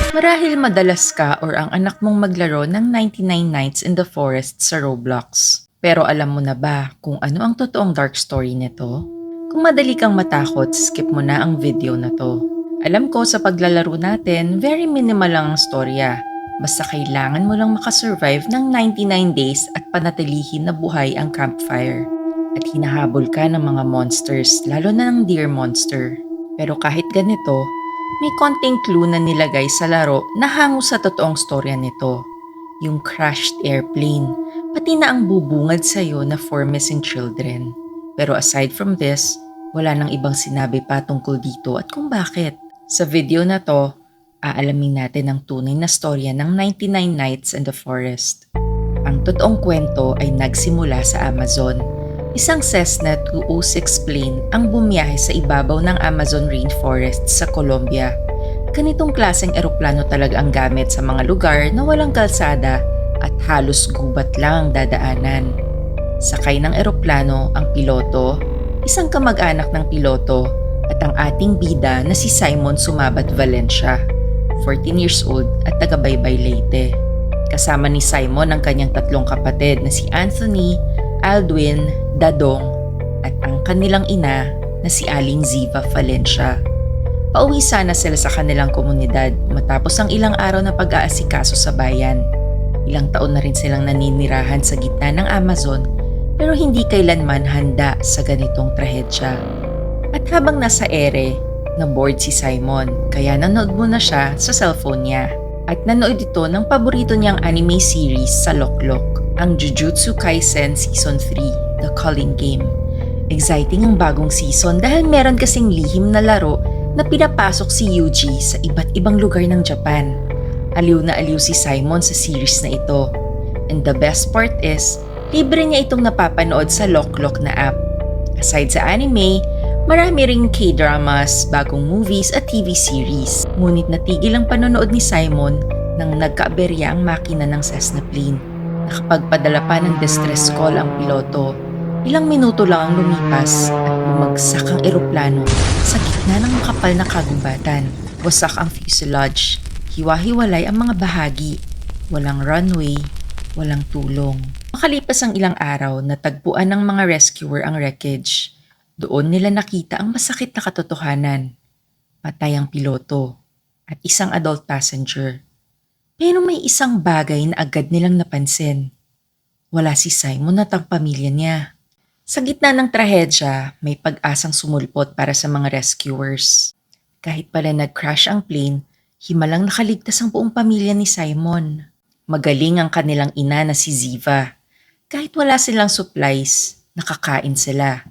Marahil madalas ka or ang anak mong maglaro ng 99 Nights in the Forest sa Roblox. Pero alam mo na ba kung ano ang totoong dark story nito? Kung madali kang matakot, skip mo na ang video na to. Alam ko sa paglalaro natin, very minimal lang ang storya. Basta kailangan mo lang makasurvive ng 99 days at panatilihin na buhay ang campfire. At hinahabol ka ng mga monsters, lalo na ng deer monster. Pero kahit ganito, may konting clue na nilagay sa laro na hango sa totoong storya nito. Yung crashed airplane, pati na ang bubungad sa'yo na for missing children. Pero aside from this, wala nang ibang sinabi pa tungkol dito at kung bakit. Sa video na to, aalamin natin ang tunay na storya ng 99 Nights in the Forest. Ang totoong kwento ay nagsimula sa Amazon. Isang Cessna 206 plane ang bumiyahe sa ibabaw ng Amazon rainforest sa Colombia. Ganitong klaseng eroplano talaga ang gamit sa mga lugar na walang kalsada at halos gubat lang ang dadaanan. Sakay ng eroplano ang piloto, isang kamag-anak ng piloto at ang ating bida na si Simon Sumabat Valencia, 14 years old at taga-Baybay Leyte. Kasama ni Simon ang kanyang tatlong kapatid na si Anthony, Aldwin, Dadong at ang kanilang ina na si Aling Ziva Valencia. Pauwi sana sila sa kanilang komunidad matapos ang ilang araw na pag-aasikaso sa bayan. Ilang taon na rin silang naninirahan sa gitna ng Amazon pero hindi kailanman handa sa ganitong trahedya. At habang nasa ere, na-bored si Simon kaya nanood muna siya sa cellphone niya. At nanood ito ng paborito niyang anime series sa Loklok, ang Jujutsu Kaisen Season 3, The Calling Game. Exciting ang bagong season dahil meron kasing lihim na laro na pinapasok si Yuji sa iba't ibang lugar ng Japan. Aliw na aliw si Simon sa series na ito. And the best part is, libre niya itong napapanood sa Loklok na app. Aside sa anime, marami ring K-dramas, bagong movies at TV series. Ngunit natigil ang panonood ni Simon nang nagkaaberya ang makina ng Cessna plane. Nakapagpadala pa ng distress call ang piloto. Ilang minuto lang ang lumipas at bumagsak ang eroplano sa gitna ng makapal na kagubatan. Wasak ang fuselage. Hiwa-hiwalay ang mga bahagi. Walang runway, walang tulong. Makalipas ang ilang araw, natagpuan ng mga rescuer ang wreckage. Doon nila nakita ang masakit na katotohanan. Patay ang piloto at isang adult passenger. Pero may isang bagay na agad nilang napansin. Wala si Simon at ang pamilya niya. Sa gitna ng trahedya, may pag-asang sumulpot para sa mga rescuers. Kahit pala nag-crash ang plane, himalang nakaligtas ang buong pamilya ni Simon. Magaling ang kanilang ina na si Ziva. Kahit wala silang supplies, nakakain sila.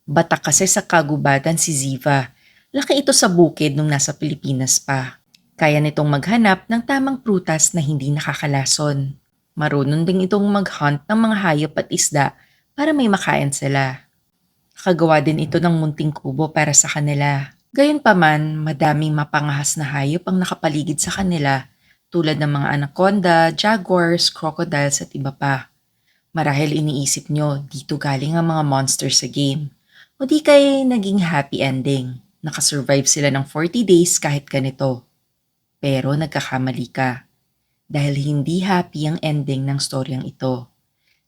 Batak kasi sa kagubatan si Ziva. Laki ito sa bukid nung nasa Pilipinas pa. Kaya nitong maghanap ng tamang prutas na hindi nakakalason. Marunong ding itong mag-hunt ng mga hayop at isda para may makain sila. Nakagawa din ito ng munting kubo para sa kanila. Gayunpaman, madaming mapangahas na hayop ang nakapaligid sa kanila tulad ng mga anaconda, jaguars, crocodiles at iba pa. Marahil iniisip nyo, dito galing ang mga monster sa game. O di kay naging happy ending. Nakasurvive sila ng 40 days kahit ganito. Pero nagkakamali ka. Dahil hindi happy ang ending ng storyang ito.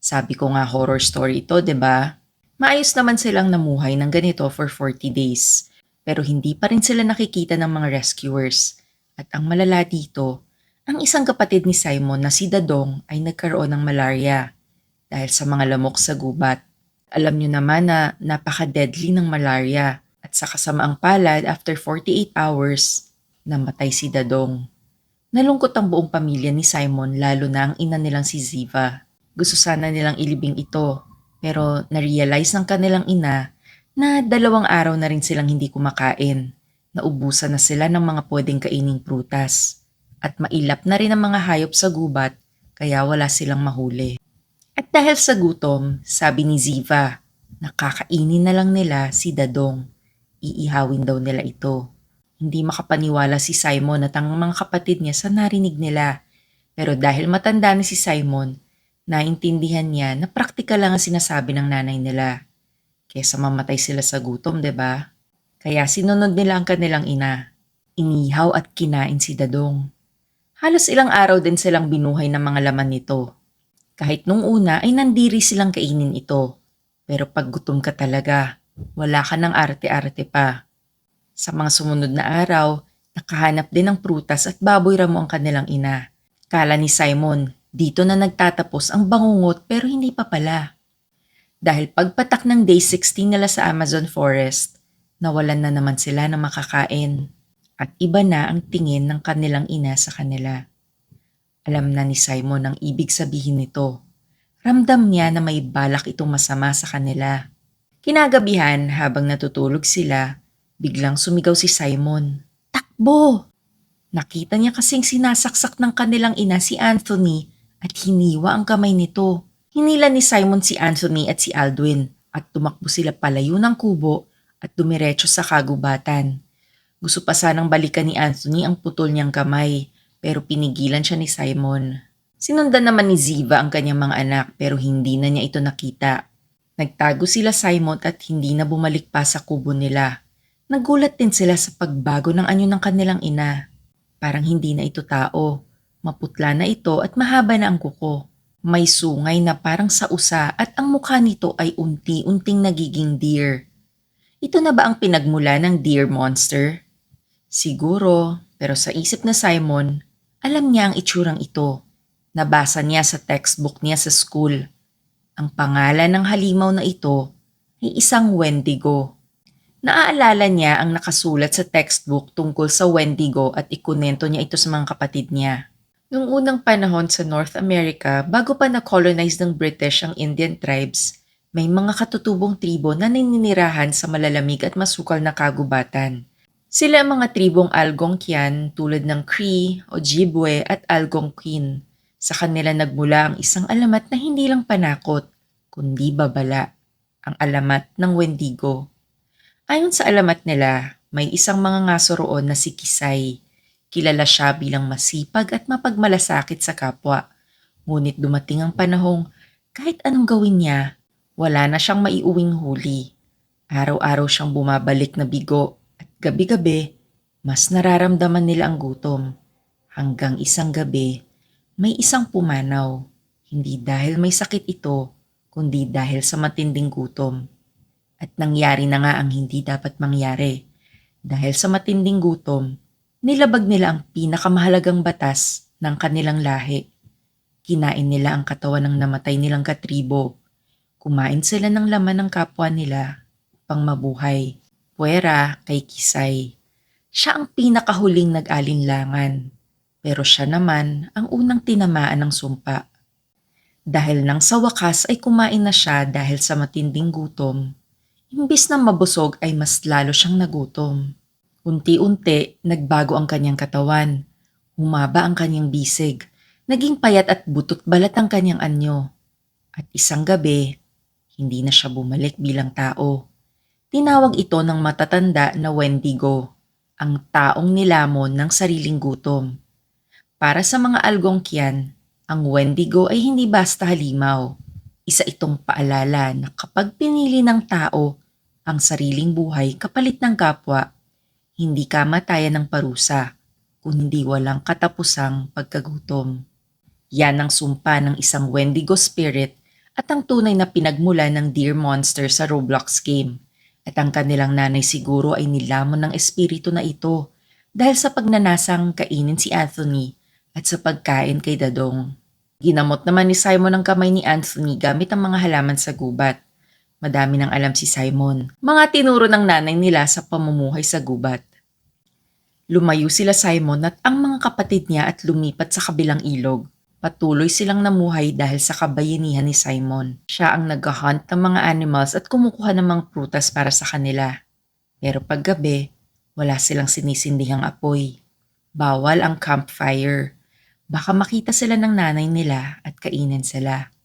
Sabi ko nga horror story ito, 'di ba? Maayos naman silang namuhay ng ganito for 40 days. Pero hindi pa rin sila nakikita ng mga rescuers. At ang malala dito, ang isang kapatid ni Simon na si Dadong ay nagkaroon ng malaria dahil sa mga lamok sa gubat. Alam nyo naman na napaka-deadly ng malaria at sa kasamaang palad after 48 hours, namatay si Dadong. Nalungkot ang buong pamilya ni Simon lalo na ang ina nilang si Ziva. Gusto sana nilang ilibing ito pero na-realize ng kanilang ina na 2 araw na rin silang hindi kumakain. Naubusan na sila ng mga pwedeng kaining prutas at mailap na rin ang mga hayop sa gubat kaya wala silang mahuli. At dahil sa gutom, sabi ni Ziva, nakakainin na lang nila si Dadong. Iihawin daw nila ito. Hindi makapaniwala si Simon at ang mga kapatid niya sa narinig nila. Pero dahil matanda na si Simon, naintindihan niya na praktikal lang ang sinasabi ng nanay nila. Kesa mamatay sila sa gutom, 'di ba? Kaya sinunod nila ang kanilang ina. Inihaw at kinain si Dadong. Halos ilang araw din silang binuhay ng mga laman nito. Kahit nung una ay nandiri silang kainin ito. Pero pag gutom ka talaga, wala ka ng arte-arte pa. Sa mga sumunod na araw, nakahanap din ng prutas at baboy ramo ang kanilang ina. Kala ni Simon, dito na nagtatapos ang bangungot pero hindi pa pala. Dahil pagpatak ng day 16 nila sa Amazon forest, nawalan na naman sila ng makakain. At iba na ang tingin ng kanilang ina sa kanila. Alam na ni Simon ang ibig sabihin nito. Ramdam niya na may balak itong masama sa kanila. Kinagabihan habang natutulog sila, biglang sumigaw si Simon. Takbo! Nakita niya kasing sinasaksak ng kanilang ina si Anthony at hiniwa ang kamay nito. Hinila ni Simon si Anthony at si Aldwin at tumakbo sila palayo ng kubo at dumiretso sa kagubatan. Gusto pa sanang balikan ni Anthony ang putol niyang kamay pero pinigilan siya ni Simon. Sinundan naman ni Ziva ang kanyang mga anak pero hindi na niya ito nakita. Nagtago sila Simon at hindi na bumalik pa sa kubo nila. Nagulat din sila sa pagbago ng anyo ng kanilang ina. Parang hindi na ito tao. Maputla na ito at mahaba na ang kuko. May sungay na parang sa usa at ang mukha nito ay unti-unting nagiging deer. Ito na ba ang pinagmula ng deer monster? Siguro, pero sa isip na Simon, alam niya ang itsurang ito. Nabasa niya sa textbook niya sa school. Ang pangalan ng halimaw na ito ay isang Wendigo. Naaalala niya ang nakasulat sa textbook tungkol sa Wendigo at ikunento niya ito sa mga kapatid niya. Noong unang panahon sa North America, bago pa na-colonize ng British ang Indian tribes, may mga katutubong tribo na naninirahan sa malalamig at masukal na kagubatan. Sila ang mga tribong Algonquian tulad ng Cree, Ojibwe at Algonquin. Sa kanila nagmula ang isang alamat na hindi lang panakot, kundi babala, ang alamat ng Wendigo. Ayon sa alamat nila, may isang mga ngaso roon na si Kisay. Kilala siya bilang masipag at mapagmalasakit sa kapwa. Ngunit dumating ang panahong kahit anong gawin niya, wala na siyang maiuwing huli. Araw-araw siyang bumabalik na bigo at gabi-gabi, mas nararamdaman nila ang gutom. Hanggang isang gabi, may isang pumanaw. Hindi dahil may sakit ito, kundi dahil sa matinding gutom. At nangyari na nga ang hindi dapat mangyari. Dahil sa matinding gutom, nilabag nila ang pinakamahalagang batas ng kanilang lahi. Kinain nila ang katawan ng namatay nilang katribo. Kumain sila ng laman ng kapwa nila upang mabuhay. Puwera kay Kisay. Siya ang pinakahuling nag-alinlangan. Pero siya naman ang unang tinamaan ng sumpa. Dahil nang sa wakas ay kumain na siya dahil sa matinding gutom, imbis na mabusog ay mas lalo siyang nagutom. Unti-unti, nagbago ang kanyang katawan. Humaba ang kanyang bisig. Naging payat at butot balat ang kanyang anyo. At isang gabi, hindi na siya bumalik bilang tao. Tinawag ito ng matatanda na Wendigo, ang taong nilamon ng sariling gutom. Para sa mga Algonquian, ang Wendigo ay hindi basta halimaw. Isa itong paalala na kapag pinili ng tao ang sariling buhay kapalit ng kapwa, hindi kamatayan ng parusa, kundi walang katapusang pagkagutom. Yan ang sumpa ng isang Wendigo spirit at ang tunay na pinagmula ng deer monster sa Roblox game. At ang kanilang nanay siguro ay nilamon ng espiritu na ito dahil sa pagnanasang kainin si Anthony at sa pagkain kay Dadong. Ginamot naman ni Simon ang kamay ni Anthony gamit ang mga halaman sa gubat. Madami nang alam si Simon. Mga tinuro ng nanay nila sa pamumuhay sa gubat. Lumayo sila Simon at ang mga kapatid niya at lumipat sa kabilang ilog. Patuloy silang namuhay dahil sa kabayanihan ni Simon. Siya ang nag-hunt ng mga animals at kumukuha ng mga prutas para sa kanila. Pero paggabi, wala silang sinisindihang apoy. Bawal ang campfire. Baka makita sila ng nanay nila at kainin sila.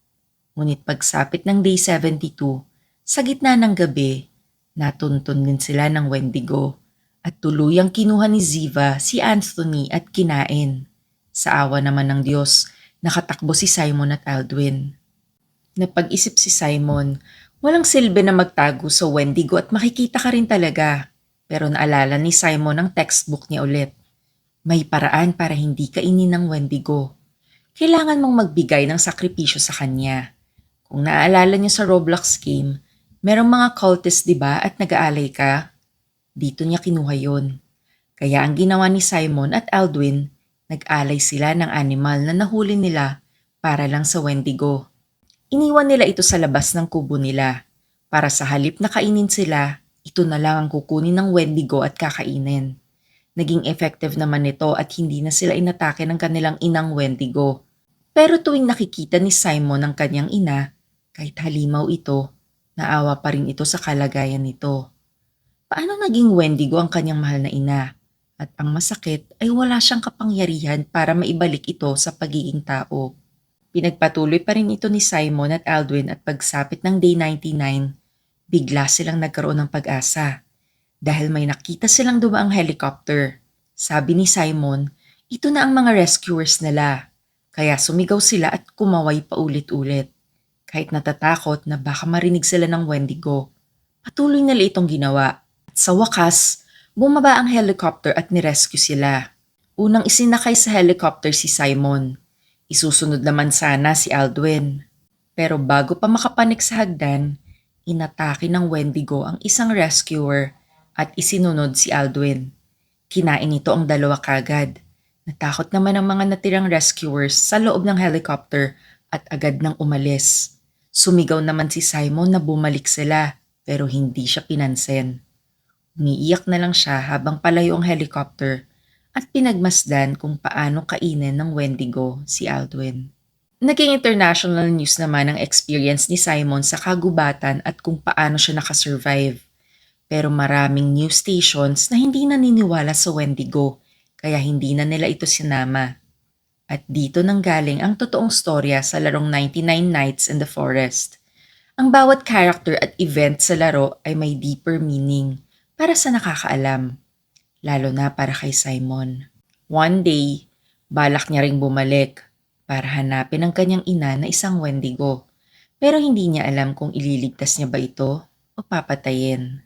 Ngunit pagsapit ng day 72, sa gitna ng gabi, natuntun din sila ng Wendigo at tuluyang kinuha ni Ziva si Anthony at kinain. Sa awa naman ng Diyos, nakatakbo si Simon at Aldwin. Napag-isip si Simon, walang silbi na magtago sa Wendigo at makikita ka rin talaga. Pero naalala ni Simon ang textbook niya ulit. May paraan para hindi kainin ng Wendigo. Kailangan mong magbigay ng sakripisyo sa kanya. Kung naaalala niyo sa Roblox game, merong mga cultist 'di ba at nag-aalay ka? Dito niya kinuha yon. Kaya ang ginawa ni Simon at Aldwin, nag-alay sila ng animal na nahuli nila para lang sa Wendigo. Iniwan nila ito sa labas ng kubo nila. Para sa halip na kainin sila, ito na lang ang kukunin ng Wendigo at kakainin. Naging effective naman ito at hindi na sila inatake ng kanilang inang Wendigo. Pero tuwing nakikita ni Simon ang kanyang ina, kahit halimaw ito, naawa pa rin ito sa kalagayan nito. Paano naging Wendigo ang kanyang mahal na ina? At ang masakit ay wala siyang kapangyarihan para maibalik ito sa pagiging tao. Pinagpatuloy pa rin ito ni Simon at Aldwin at pagsapit ng Day 99, bigla silang nagkaroon ng pag-asa. Dahil may nakita silang dumaang helicopter. Sabi ni Simon, ito na ang mga rescuers nila. Kaya sumigaw sila at kumaway paulit-ulit. Kahit natatakot na baka marinig sila ng Wendigo. Patuloy nila itong ginawa. At sa wakas, bumaba ang helicopter at nirescue sila. Unang isinakay sa helicopter si Simon. Isusunod naman sana si Aldwin. Pero bago pa makapanik sa hagdan, inatake ng Wendigo ang isang rescuer at isinunod si Aldwin. Kinain nito ang dalawa kagad. Natakot naman ang mga natirang rescuers sa loob ng helicopter at agad nang umalis. Sumigaw naman si Simon na bumalik sila pero hindi siya pinansin. Umiiyak na lang siya habang palayo ang helicopter at pinagmasdan kung paano kainin ng Wendigo si Aldwin. Naging international news naman ang experience ni Simon sa kagubatan at kung paano siya nakasurvive. Pero maraming news stations na hindi naniniwala sa Wendigo kaya hindi na nila ito sinama. At dito nanggaling ang totoong storya sa larong 99 Nights in the Forest. Ang bawat character at event sa laro ay may deeper meaning para sa nakakaalam, lalo na para kay Simon. One day, balak niya ring bumalik para hanapin ang kanyang ina na isang Wendigo. Pero hindi niya alam kung ililigtas niya ba ito o papatayin.